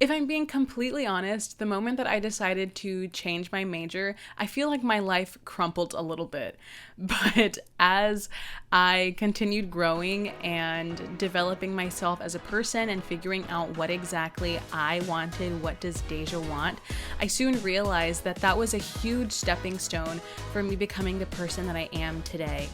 If I'm being completely honest, the moment that I decided to change my major, I feel like my life crumpled a little bit. But as I continued growing and developing myself as a person and figuring out what exactly I wanted, what does Deja want, I soon realized that that was a huge stepping stone for me becoming the person that I am today.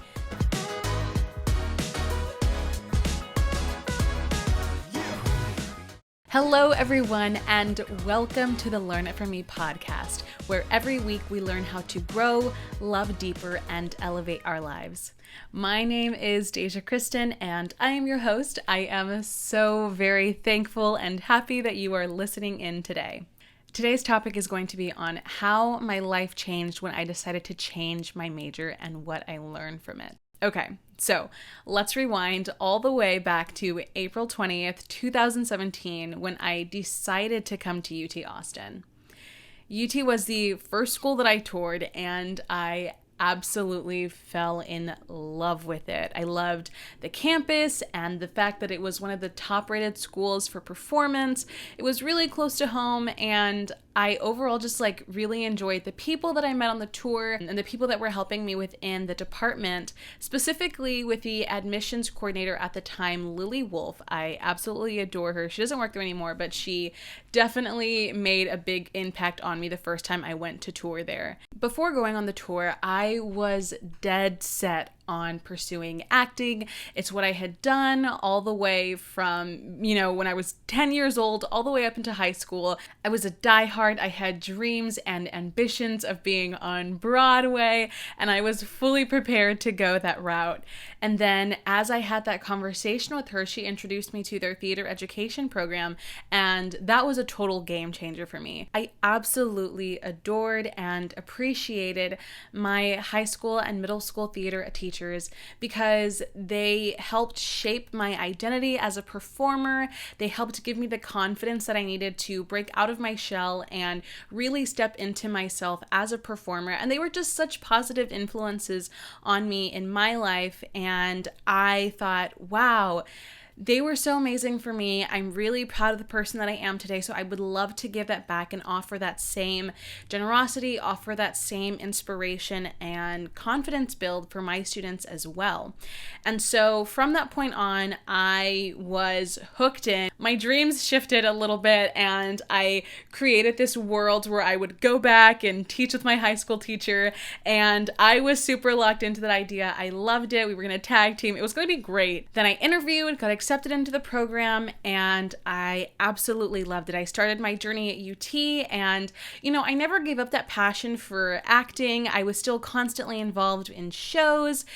Hello, everyone, and welcome to the Learn It From Me podcast, where every week we learn how to grow, love deeper, and elevate our lives. My name is Deja Criston, and I am your host. I am so very thankful and happy that you are listening in today. Today's topic is going to be on how my life changed when I decided to change my major and what I learned from it. Okay, so let's rewind all the way back to April 20th, 2017, when I decided to come to UT Austin. UT was the first school that I toured, and I absolutely fell in love with it. I loved the campus and the fact that it was one of the top-rated schools for performance. It was really close to home, and I overall just really enjoyed the people that I met on the tour and the people that were helping me within the department, specifically with the admissions coordinator at the time, Lily Wolf. I absolutely adore her. She doesn't work there anymore, but she definitely made a big impact on me the first time I went to tour there. Before going on the tour, I was dead set on pursuing acting. It's what I had done all the way from, when I was 10 years old, all the way up into high school. I was a diehard. I had dreams and ambitions of being on Broadway, and I was fully prepared to go that route. And then as I had that conversation with her, she introduced me to their theater education program, and that was a total game changer for me. I absolutely adored and appreciated my high school and middle school theater teachers because they helped shape my identity as a performer. They helped give me the confidence that I needed to break out of my shell and really step into myself as a performer. And they were just such positive influences on me in my life. And I thought, wow, they were so amazing for me. I'm really proud of the person that I am today, so I would love to give that back and offer that same generosity, offer that same inspiration and confidence build for my students as well. And so from that point on, I was hooked in. My dreams shifted a little bit, and I created this world where I would go back and teach with my high school teacher, and I was super locked into that idea. I loved it. We were going to tag team. It was going to be great. Then I interviewed, got accepted into the program, and I absolutely loved it. I started my journey at UT, and I never gave up that passion for acting. I was still constantly involved in shows,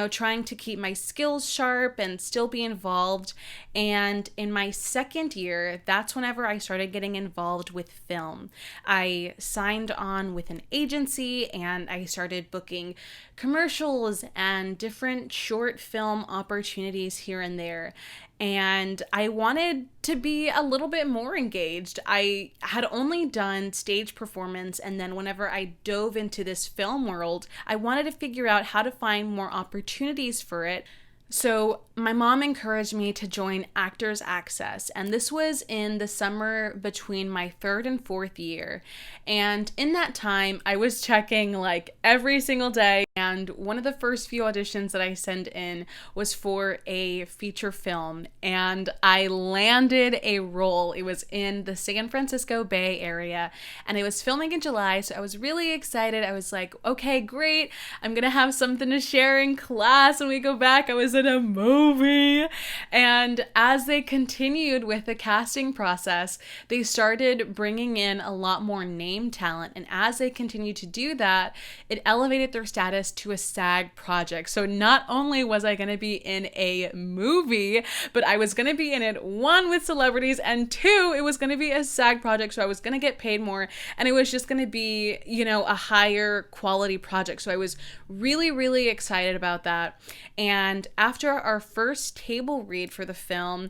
trying to keep my skills sharp and still be involved. And in my second year, that's whenever I started getting involved with film. I signed on with an agency, and I started booking commercials and different short film opportunities here and there. And I wanted to be a little bit more engaged. I had only done stage performance, and then whenever I dove into this film world, I wanted to figure out how to find more opportunities for it. So my mom encouraged me to join Actors Access, and this was in the summer between my third and fourth year. And in that time, I was checking every single day, and one of the first few auditions that I sent in was for a feature film, and I landed a role. It was in the San Francisco Bay Area, and it was filming in July, so I was really excited. I was like, okay, great. I'm gonna have something to share in class when we go back. I was in a movie. And as they continued with the casting process, they started bringing in a lot more name talent. And as they continued to do that, it elevated their status to a SAG project. So not only was I going to be in a movie, but I was going to be in it, one, with celebrities, and two, it was going to be a SAG project. So I was going to get paid more, and it was just going to be, a higher quality project. So I was really, really excited about that. And after our first table read for the film,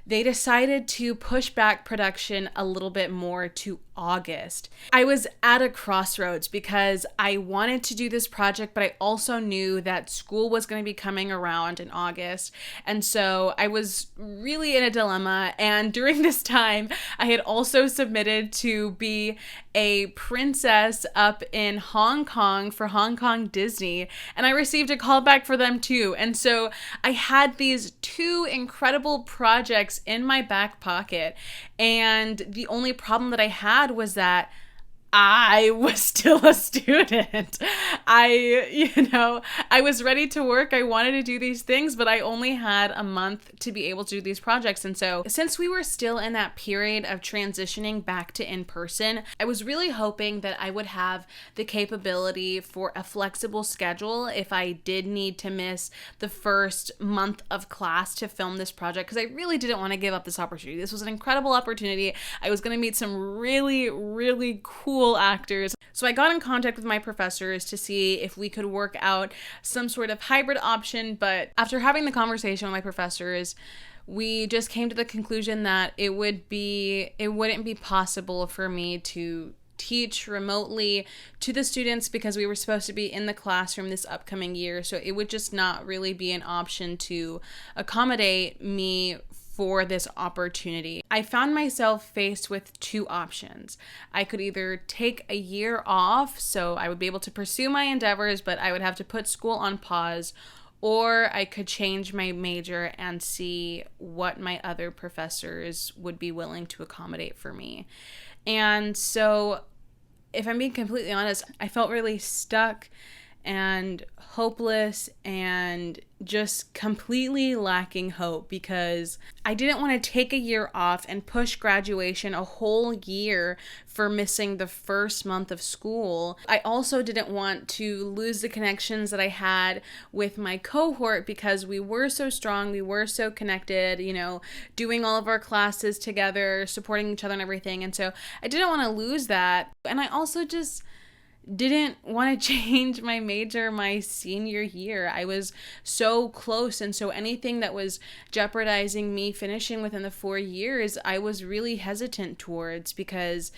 they decided to push back production a little bit more to August. I was at a crossroads because I wanted to do this project, but I also knew that school was going to be coming around in August. And so I was really in a dilemma. And during this time, I had also submitted to be a princess up in Hong Kong for Hong Kong Disney. And I received a call back for them too. And so I had these two incredible projects in my back pocket. And the only problem that I had was that I was still a student. I was ready to work. I wanted to do these things, but I only had a month to be able to do these projects. And so since we were still in that period of transitioning back to in-person, I was really hoping that I would have the capability for a flexible schedule if I did need to miss the first month of class to film this project, because I really didn't want to give up this opportunity. This was an incredible opportunity. I was going to meet some really, really cool actors. So I got in contact with my professors to see if we could work out some sort of hybrid option, but after having the conversation with my professors, we just came to the conclusion that it wouldn't be possible for me to teach remotely to the students because we were supposed to be in the classroom this upcoming year. So it would just not really be an option to accommodate me for this opportunity. I found myself faced with two options. I could either take a year off, so I would be able to pursue my endeavors, but I would have to put school on pause, or I could change my major and see what my other professors would be willing to accommodate for me. And so, if I'm being completely honest, I felt really stuck and hopeless and just completely lacking hope because I didn't want to take a year off and push graduation a whole year for missing the first month of school. I also didn't want to lose the connections that I had with my cohort because we were so strong, we were so connected, doing all of our classes together, supporting each other and everything. And so I didn't want to lose that. And I also just didn't want to change my major my senior year. I was so close, and so anything that was jeopardizing me finishing within the 4 years, I was really hesitant towards because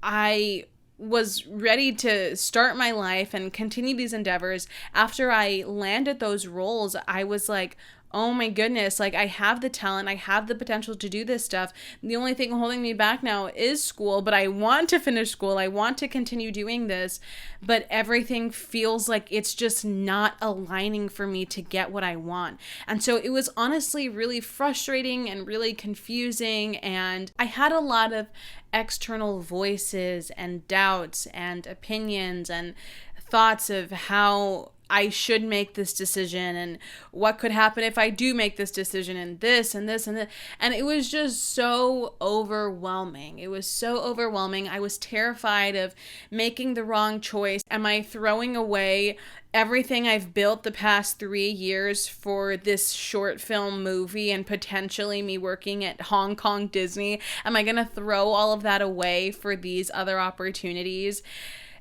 I was ready to start my life and continue these endeavors. After I landed those roles, I was like, oh my goodness, I have the talent, I have the potential to do this stuff. The only thing holding me back now is school, but I want to finish school. I want to continue doing this, but everything feels like it's just not aligning for me to get what I want. And so it was honestly really frustrating and really confusing, and I had a lot of external voices and doubts and opinions and thoughts of how I should make this decision and what could happen if I do make this decision and this and this and this. And it was just so overwhelming. It was so overwhelming. I was terrified of making the wrong choice. Am I throwing away everything I've built the past 3 years for this short film movie and potentially me working at Hong Kong Disney? Am I going to throw all of that away for these other opportunities?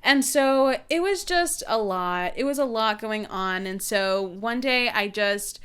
And so it was just a lot. It was a lot going on. And so one day I just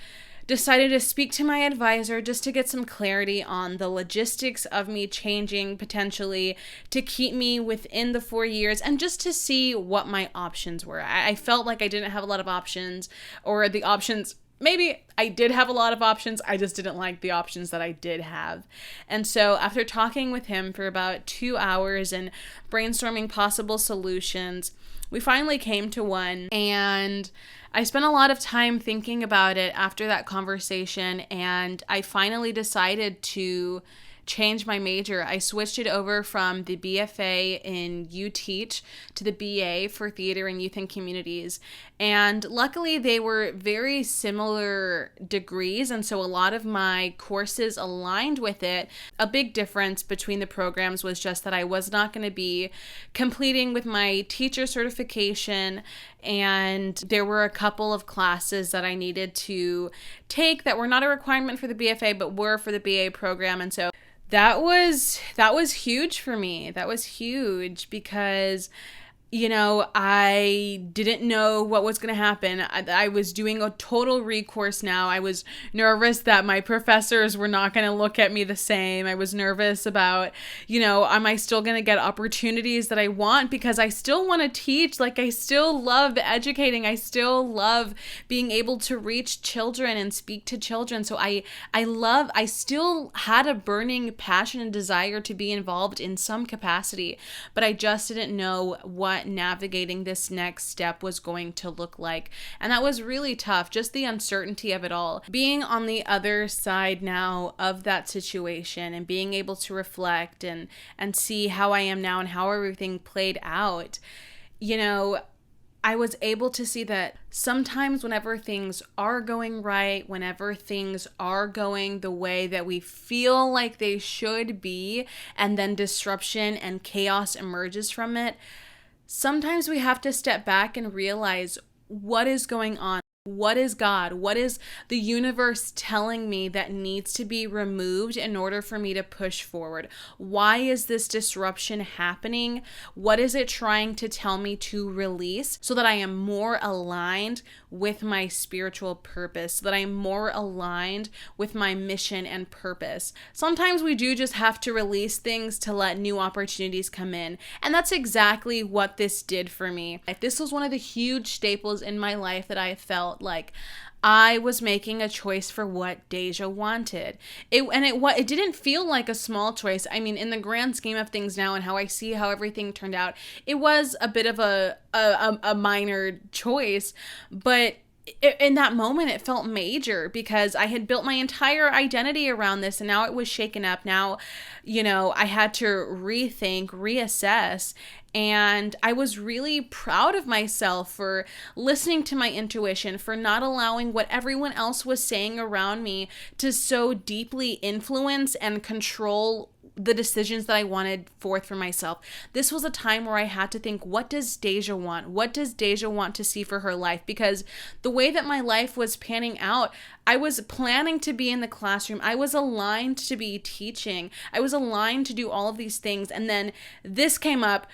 decided to speak to my advisor just to get some clarity on the logistics of me changing potentially to keep me within the 4 years and just to see what my options were. I felt like I didn't have a lot of options, or the options, maybe I did have a lot of options, I just didn't like the options that I did have. And so after talking with him for about 2 hours and brainstorming possible solutions, we finally came to one, and I spent a lot of time thinking about it after that conversation, and I finally decided to change my major. I switched it over from the BFA in You Teach to the BA for Theater and Youth and Communities. And luckily they were very similar degrees, and so a lot of my courses aligned with it. A big difference between the programs was just that I was not going to be completing with my teacher certification, and there were a couple of classes that I needed to take that were not a requirement for the BFA but were for the BA program. And so that was huge for me. That was huge because I didn't know what was going to happen. I was doing a total recourse now. I was nervous that my professors were not going to look at me the same. I was nervous about, am I still going to get opportunities that I want? Because I still want to teach. Like, I still love educating. I still love being able to reach children and speak to children. So I still had a burning passion and desire to be involved in some capacity, but I just didn't know what navigating this next step was going to look like. And that was really tough, just the uncertainty of it all. Being on the other side now of that situation and being able to reflect and see how I am now and how everything played out, I was able to see that sometimes whenever things are going right, whenever things are going the way that we feel like they should be, and then disruption and chaos emerges from it, sometimes we have to step back and realize what is going on. What is God? What is the universe telling me that needs to be removed in order for me to push forward? Why is this disruption happening? What is it trying to tell me to release so that I am more aligned with my spiritual purpose, so that I am more aligned with my mission and purpose? Sometimes we do just have to release things to let new opportunities come in. And that's exactly what this did for me. This was one of the huge staples in my life that I felt like I was making a choice for what Deja wanted. It didn't feel like a small choice. I mean, in the grand scheme of things now and how I see how everything turned out, it was a bit of a minor choice, but in that moment it felt major because I had built my entire identity around this and now it was shaken up. Now, I had to rethink, reassess, and I was really proud of myself for listening to my intuition, for not allowing what everyone else was saying around me to so deeply influence and control the decisions that I wanted forth for myself. This was a time where I had to think, what does Deja want? What does Deja want to see for her life? Because the way that my life was panning out, I was planning to be in the classroom. I was aligned to be teaching. I was aligned to do all of these things. And then this came up.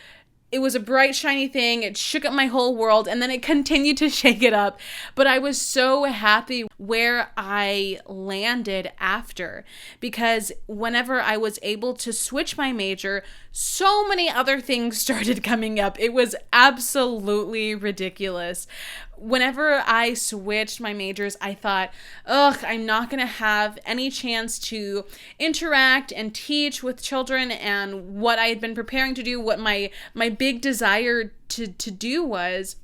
It was a bright, shiny thing. It shook up my whole world, and then it continued to shake it up. But I was so happy where I landed after, because whenever I was able to switch my major, so many other things started coming up. It was absolutely ridiculous. Whenever I switched my majors, I thought, I'm not going to have any chance to interact and teach with children, and what I had been preparing to do, what my big desire to do was,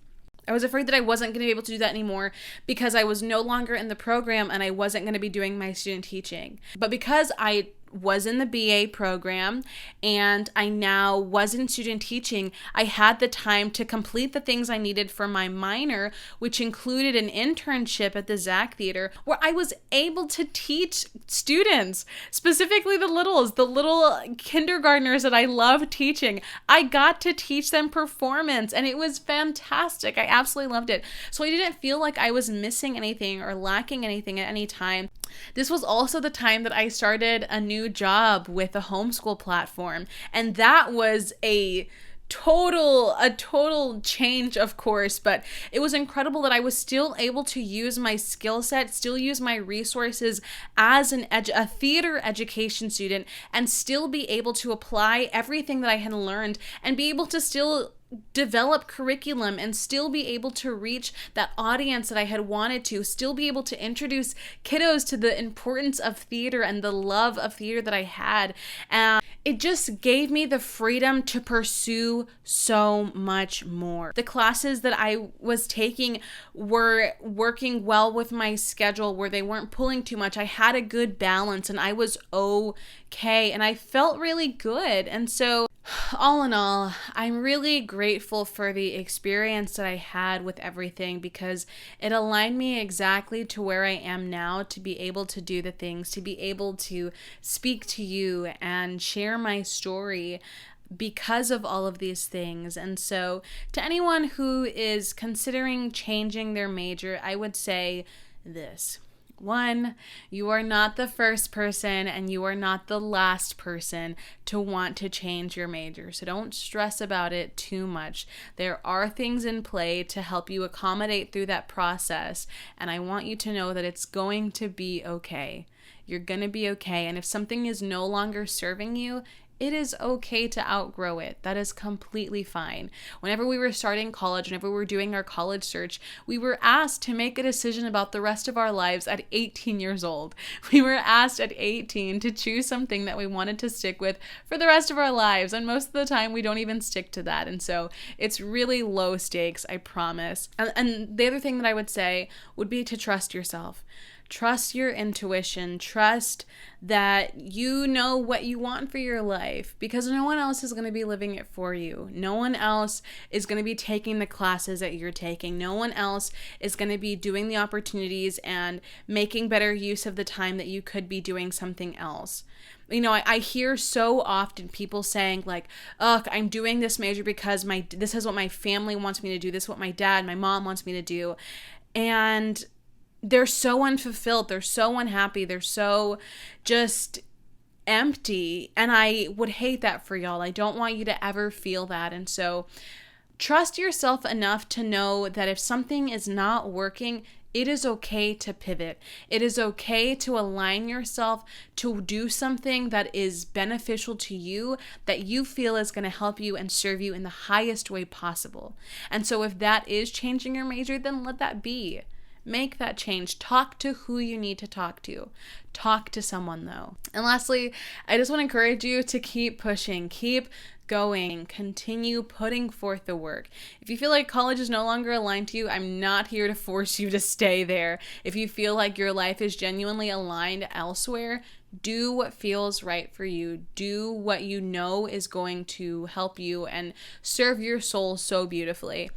I was afraid that I wasn't going to be able to do that anymore because I was no longer in the program and I wasn't going to be doing my student teaching. But because I was in the BA program and I now was in student teaching, I had the time to complete the things I needed for my minor, which included an internship at the Zach Theater where I was able to teach students, specifically the little kindergartners that I love teaching. I got to teach them performance and it was fantastic. I absolutely loved it. So I didn't feel like I was missing anything or lacking anything at any time. This was also the time that I started a new job with a homeschool platform, and that was a total change, of course, but it was incredible that I was still able to use my skill set, still use my resources as a theater education student, and still be able to apply everything that I had learned and be able to still develop curriculum and still be able to reach that audience that I had wanted to, still be able to introduce kiddos to the importance of theater and the love of theater that I had. And it just gave me the freedom to pursue so much more. The classes that I was taking were working well with my schedule, where they weren't pulling too much. I had a good balance and I was okay and I felt really good. And so all in all, I'm really grateful for the experience that I had with everything, because it aligned me exactly to where I am now, to be able to do the things, to be able to speak to you and share my story because of all of these things. And so to anyone who is considering changing their major, I would say this: One, you are not the first person and you are not the last person to want to change your major. So don't stress about it too much. There are things in play to help you accommodate through that process. And I want you to know that it's going to be okay. You're going to be okay. And if something is no longer serving you, it is okay to outgrow it. That is completely fine. Whenever we were starting college, whenever we were doing our college search, we were asked to make a decision about the rest of our lives at 18 years old. We were asked at 18 to choose something that we wanted to stick with for the rest of our lives. And most of the time, we don't even stick to that. And so it's really low stakes, I promise. And the other thing that I would say would be to trust yourself. Trust your intuition. Trust that you know what you want for your life, because no one else is going to be living it for you. No one else is going to be taking the classes that you're taking. No one else is going to be doing the opportunities and making better use of the time that you could be doing something else. You know, I hear so often people saying like, "Ugh, I'm doing this major because this is what my family wants me to do. This is what my dad, my mom wants me to do." And they're so unfulfilled, they're so unhappy, they're so just empty. And I would hate that for y'all. I don't want you to ever feel that. And so trust yourself enough to know that if something is not working, it is okay to pivot. It is okay to align yourself to do something that is beneficial to you, that you feel is going to help you and serve you in the highest way possible. And so if that is changing your major, then let that be. Make that change. Talk to who you need to talk to. Talk to someone though. And lastly, I just want to encourage you to keep pushing, keep going, continue putting forth the work. If you feel like college is no longer aligned to you, I'm not here to force you to stay there. If you feel like your life is genuinely aligned elsewhere, do what feels right for you. Do what you know is going to help you and serve your soul so beautifully.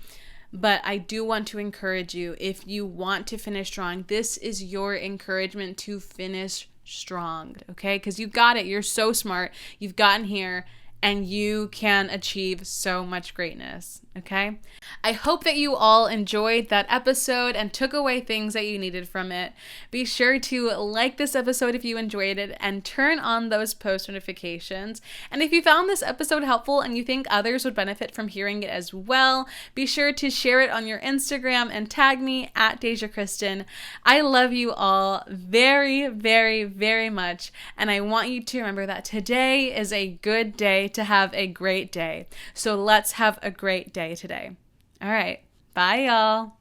But I do want to encourage you, if you want to finish strong, this is your encouragement to finish strong, okay? Because you got it. You're so smart. You've gotten here, and you can achieve so much greatness, okay? I hope that you all enjoyed that episode and took away things that you needed from it. Be sure to like this episode if you enjoyed it and turn on those post notifications. And if you found this episode helpful and you think others would benefit from hearing it as well, be sure to share it on your Instagram and tag me at Deja Criston. I love you all very, very, very much. And I want you to remember that today is a good day to have a great day. So let's have a great day today. All right. Bye, y'all.